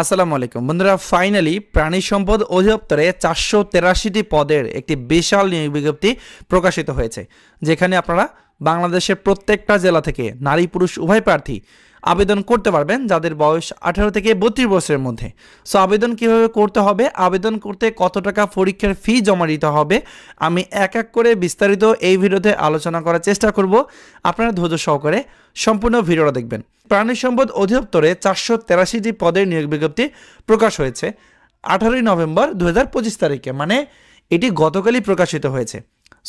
আসসালামু আলাইকুম বন্ধুরা, ফাইনালি প্রাণী সম্পদ অধিদপ্তরে 483টি পদের একটি বিশাল নিয়োগ বিজ্ঞপ্তি প্রকাশিত হয়েছে, যেখানে আপনারা বাংলাদেশের প্রত্যেকটা জেলা থেকে নারী পুরুষ উভয় প্রার্থী আবেদন করতে পারবেন, যাদের বয়স 18 থেকে 32 বছরের মধ্যে। সো আবেদন কিভাবে করতে হবে, আবেদন করতে কত টাকা পরীক্ষার ফি জমা দিতে হবে, আমি এক এক করে বিস্তারিত এই ভিডিওতে আলোচনা করার চেষ্টা করব। আপনারা ধৈর্য সহকারে সম্পূর্ণ ভিডিওটা দেখবেন। প্রাণী সম্পদ অধিদপ্তরে 483টি পদের নিয়োগ বিজ্ঞপ্তি প্রকাশ হয়েছে 18ই নভেম্বর 2025 তারিখে, মানে এটি গতকালই প্রকাশিত হয়েছে।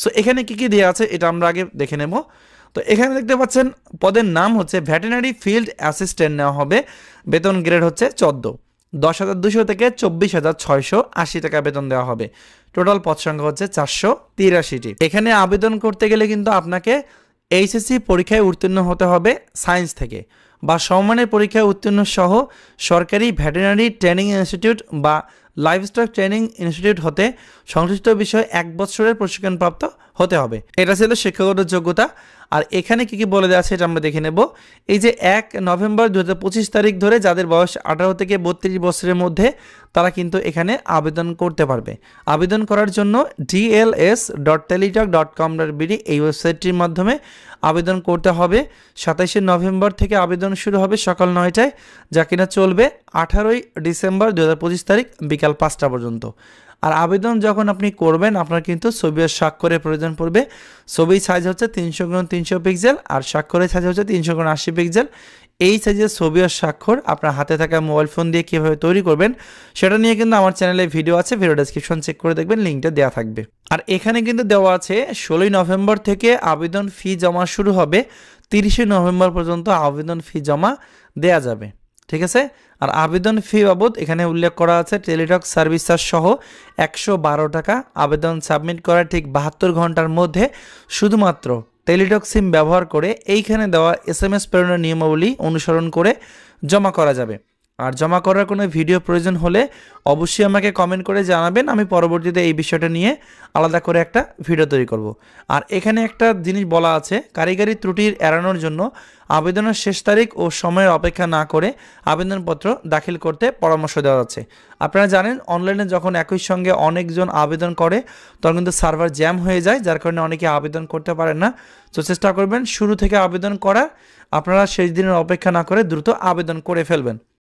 সো এখানে কি কি দেওয়া আছে এটা আমরা আগে দেখে নেব। তো এখানে দেখতে পাচ্ছেন পদের নাম হচ্ছে ভেটেরিনারি ফিল্ড অ্যাসিস্ট্যান্ট নেওয়া হবে, বেতন গ্রেড হচ্ছে 14, 10,200 থেকে 24,680 টাকা বেতন দেওয়া হবে। টোটাল পদ সংখ্যা হচ্ছে 483টি। এখানে আবেদন করতে গেলে কিন্তু আপনাকে এইচএসসি পরীক্ষায় উত্তীর্ণ হতে হবে সায়েন্স থেকে, বা সমমানের পরীক্ষায় উত্তীর্ণ সহ সরকারি ভেটেরিনারি ট্রেনিং ইনস্টিটিউট বা লাইভস্টক ট্রেনিং ইনস্টিটিউট হতে সংশ্লিষ্ট বিষয়ে 1 বছরের প্রশিক্ষণপ্রাপ্ত হতে হবে। এটা ছিল শিক্ষাগত যোগ্যতা। আর এখানে কি কি বলে দেওয়া আছে এটা আমরা দেখে নেব। এই যে 1 নভেম্বর 2025 তারিখ ধরে যাদের বয়স 18 থেকে 32 বছরের মধ্যে, তারা কিন্তু এখানে আবেদন করতে পারবে। আবেদন করার জন্য dls.teletalk.com.bd এই ওয়েবসাইটটির মাধ্যমে আবেদন করতে হবে। 27 নভেম্বর থেকে আবেদন শুরু হবে সকাল 9টায়, যা কিনা চলবে 18ই ডিসেম্বর 2025 তারিখ বিকাল 5টা পর্যন্ত। আর আবেদন যখন আপনি করবেন, আপনার কিন্তু ছবি আর স্বাক্ষরের প্রয়োজন পড়বে। ছবির সাইজ হচ্ছে 300x300 পিক্সেল, আর স্বাক্ষরের সাইজ হচ্ছে 300x80 পিক্সেল। এই সাইজের ছবি আর স্বাক্ষর আপনার হাতে থাকা মোবাইল ফোন দিয়ে কীভাবে তৈরি করবেন সেটা নিয়ে কিন্তু আমার চ্যানেলে ভিডিও আছে, ভিডিও ডেসক্রিপশন চেক করে দেখবেন, লিঙ্কটা দেওয়া থাকবে। আর এখানে কিন্তু দেওয়া আছে 16ই নভেম্বর থেকে আবেদন ফি জমা শুরু হবে, 30শে নভেম্বর পর্যন্ত আবেদন ফি জমা দেয়া যাবে। ঠিক আছে। আর আবেদন ফি বাবদ এখানে উল্লেখ করা আছে টেলিটক সার্ভিস চার্জ সহ 112 টাকা। আবেদন সাবমিট করার ঠিক 72 ঘন্টার মধ্যে শুধুমাত্র টেলিটক সিম ব্যবহার করে এইখানে দেওয়া SMS প্রেরণের নিয়মাবলী অনুসরণ করে জমা করা যাবে। আর জমা করার কোনো ভিডিও প্রয়োজন হলে অবশ্যই আমাকে কমেন্ট করে জানাবেন, আমি পরবর্তীতে এই বিষয়টা নিয়ে আলাদা করে একটা ভিডিও তৈরি করব। আর এখানে একটা জিনিস বলা আছে, কারিগরি ত্রুটির এড়ানোর জন্য আবেদনের শেষ তারিখ ও সময়ের অপেক্ষা না করে আবেদনপত্র দাখিল করতে পরামর্শ দেওয়া যাচ্ছে। আপনারা জানেন অনলাইনে যখন একই সঙ্গে অনেকজন আবেদন করে তখন কিন্তু সার্ভার জ্যাম হয়ে যায়, যার কারণে অনেকে আবেদন করতে পারেন না। তো চেষ্টা করবেন শুরু থেকে আবেদন করার, আপনারা শেষ দিনের অপেক্ষা না করে দ্রুত আবেদন করে ফেলবেন।